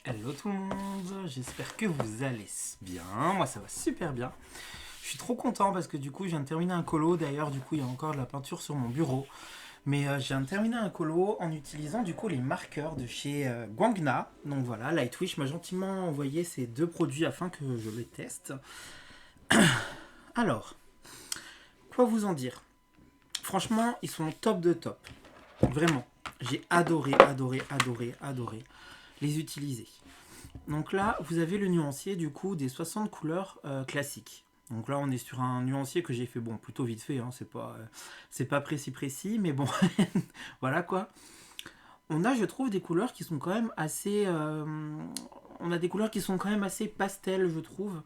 Hello tout le monde, j'espère que vous allez bien, moi ça va super bien. Je suis trop content parce que du coup je viens de terminer un colo, d'ailleurs du coup il y a encore de la peinture sur mon bureau. Mais je viens de terminer un colo en utilisant du coup les marqueurs de chez Guangna. Donc voilà, Lightwish m'a gentiment envoyé ces deux produits afin que je les teste. Alors, quoi vous en dire? Franchement, ils sont top de top. Vraiment. J'ai adoré les utiliser. Donc là, vous avez le nuancier du coup des 60 couleurs classiques. Donc là, on est sur un nuancier que j'ai fait bon plutôt vite fait, hein, c'est pas précis, mais bon, voilà quoi. On a, je trouve, des couleurs qui sont quand même assez, on a des couleurs qui sont quand même assez pastel, je trouve.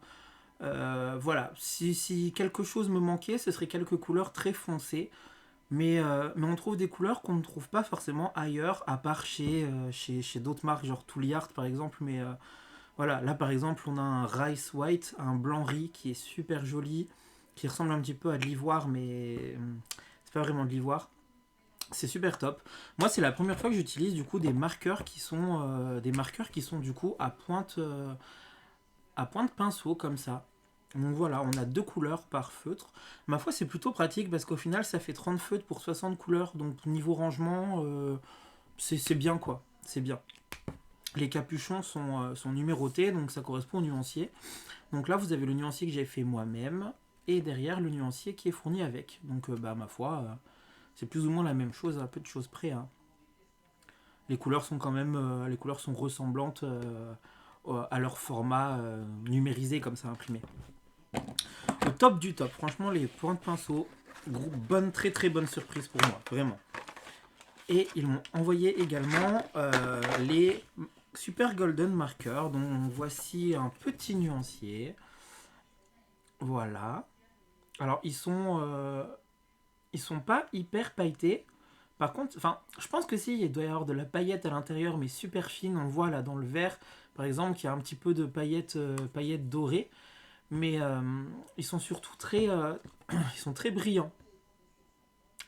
Voilà, si quelque chose me manquait, ce serait quelques couleurs très foncées. Mais on trouve des couleurs qu'on ne trouve pas forcément ailleurs, à part chez d'autres marques, genre Touliart par exemple. Voilà, là par exemple, on a un rice white, un blanc riz qui est super joli, qui ressemble un petit peu à de l'ivoire, mais c'est pas vraiment de l'ivoire. C'est super top. Moi, c'est la première fois que j'utilise du coup des marqueurs qui sont du coup à pointe pinceau comme ça. Donc voilà, on a deux couleurs par feutre. Ma foi, c'est plutôt pratique parce qu'au final, ça fait 30 feutres pour 60 couleurs. Donc niveau rangement, c'est bien quoi. C'est bien. Les capuchons sont numérotés, donc ça correspond au nuancier. Donc là, vous avez le nuancier que j'ai fait moi-même, et derrière le nuancier qui est fourni avec. Donc, bah, ma foi, c'est plus ou moins la même chose, à peu de choses près, hein. Les couleurs sont quand même, les couleurs sont ressemblantes à leur format numérisé comme ça imprimé. Le top du top, franchement, les points de pinceau, bonne, très très bonne surprise pour moi, vraiment. Et ils m'ont envoyé également les Super Golden Markers. Donc voici un petit nuancier. Voilà. Alors ils sont pas hyper pailletés. Par contre, enfin, je pense que si, il doit y avoir de la paillette à l'intérieur, mais super fine. On voit là dans le vert, par exemple, qu'il y a un petit peu de paillettes dorées. Mais ils sont surtout ils sont très brillants.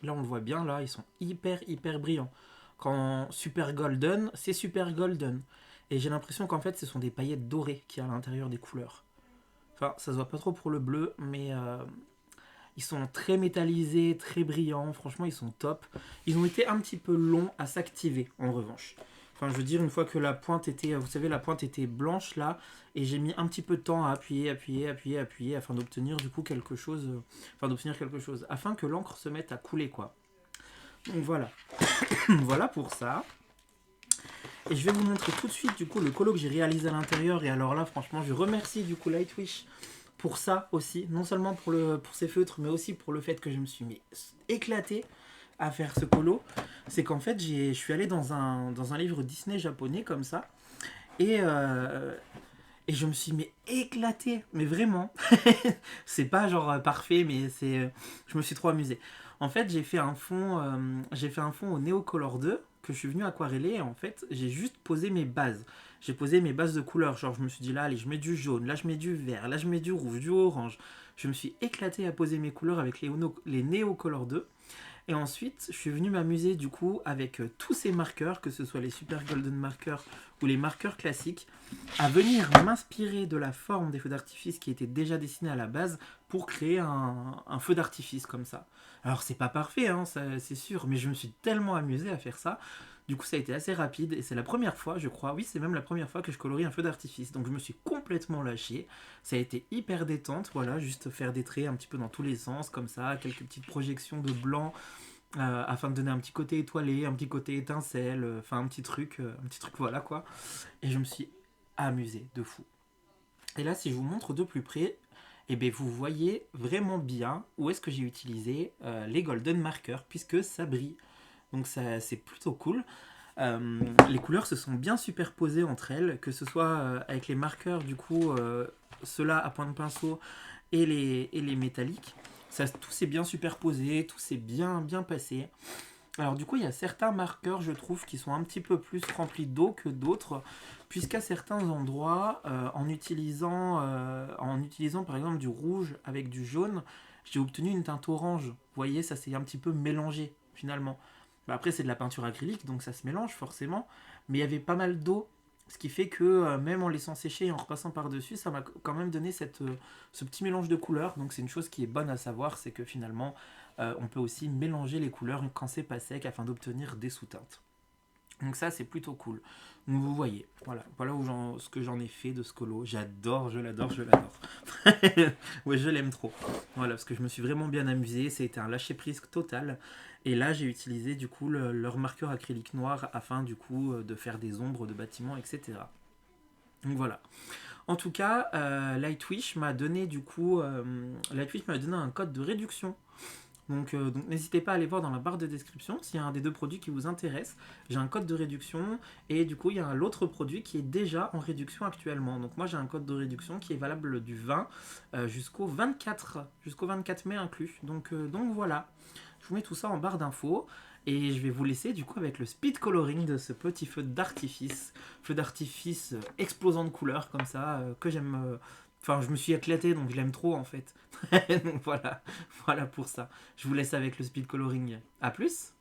Là, on le voit bien, là, ils sont hyper brillants. Quand super golden, c'est super golden. Et j'ai l'impression qu'en fait, ce sont des paillettes dorées qui y a à l'intérieur des couleurs. Enfin, ça se voit pas trop pour le bleu, mais ils sont très métallisés, très brillants. Franchement, ils sont top. Ils ont été un petit peu longs à s'activer, en revanche. Enfin, je veux dire, une fois que la pointe était, vous savez, la pointe était blanche là, et j'ai mis un petit peu de temps à appuyer, afin d'obtenir du coup quelque chose, afin que l'encre se mette à couler quoi. Donc voilà, voilà pour ça. Et je vais vous montrer tout de suite du coup le colo que j'ai réalisé à l'intérieur. Et alors là, franchement, je remercie du coup Lightwish pour ça aussi, non seulement pour ses feutres, mais aussi pour le fait que je me suis éclaté à faire ce colo. C'est qu'en fait, je suis allé dans un livre Disney japonais comme ça, et, euh, et je me suis éclaté, mais vraiment. C'est pas genre parfait, mais je me suis trop amusé. En fait, j'ai fait un fond au Neocolor 2 que je suis venu aquareller, et en fait, j'ai juste posé mes bases. J'ai posé mes bases de couleurs, genre je me suis dit là, allez, je mets du jaune, là je mets du vert, là je mets du rouge, du orange. Je me suis éclaté à poser mes couleurs avec les Neocolor 2. Et ensuite, je suis venu m'amuser du coup avec tous ces marqueurs, que ce soit les Super Golden Markers ou les marqueurs classiques, à venir m'inspirer de la forme des feux d'artifice qui étaient déjà dessinés à la base pour créer un feu d'artifice comme ça. Alors c'est pas parfait, hein, c'est sûr, mais je me suis tellement amusé à faire ça. Du coup, ça a été assez rapide et c'est la première fois, je crois, oui, c'est même la première fois que je colorie un feu d'artifice. Donc je me suis complètement lâché. Ça a été hyper détente, voilà, juste faire des traits un petit peu dans tous les sens, comme ça, quelques petites projections de blanc afin de donner un petit côté étoilé, un petit côté étincelle, enfin un petit truc, voilà quoi. Et je me suis amusé de fou. Et là, si je vous montre de plus près, eh bien, vous voyez vraiment bien où est-ce que j'ai utilisé les golden markers, puisque ça brille. Donc ça, c'est plutôt cool. Les couleurs se sont bien superposées entre elles, que ce soit avec les marqueurs, du coup, ceux-là à point de pinceau et les métalliques. Ça, tout s'est bien superposé, tout s'est bien passé. Alors du coup, il y a certains marqueurs, je trouve, qui sont un petit peu plus remplis d'eau que d'autres, puisqu'à certains endroits, en utilisant par exemple du rouge avec du jaune, j'ai obtenu une teinte orange. Vous voyez, ça s'est un petit peu mélangé finalement. Bah, après, c'est de la peinture acrylique, donc ça se mélange forcément, mais il y avait pas mal d'eau Ce qui fait que même en laissant sécher et en repassant par-dessus, ça m'a quand même donné ce petit mélange de couleurs. Donc c'est une chose qui est bonne à savoir, c'est que finalement, on peut aussi mélanger les couleurs quand c'est pas sec afin d'obtenir des sous-teintes. Donc ça, c'est plutôt cool. Donc vous voyez, voilà ce que j'en ai fait de ce colo. J'adore, je l'adore, je l'adore. Ouais, je l'aime trop. Voilà, parce que je me suis vraiment bien amusé. C'était un lâcher-prise total. Et là, j'ai utilisé du coup leur marqueur acrylique noir afin du coup de faire des ombres de bâtiments, etc. Donc voilà. En tout cas, Lightwish m'a donné du coup, Lightwish m'a donné un code de réduction. Donc n'hésitez pas à aller voir dans la barre de description s'il y a un des deux produits qui vous intéresse. J'ai un code de réduction et du coup il y a l'autre produit qui est déjà en réduction actuellement. Donc moi j'ai un code de réduction qui est valable du 20 jusqu'au 24 mai inclus. Donc voilà, je vous mets tout ça en barre d'infos. Et je vais vous laisser du coup avec le speed coloring de ce petit feu d'artifice explosant de couleurs comme ça, que j'aime. Enfin, je me suis éclaté donc je l'aime trop en fait. Donc voilà pour ça. Je vous laisse avec le speed coloring. A plus!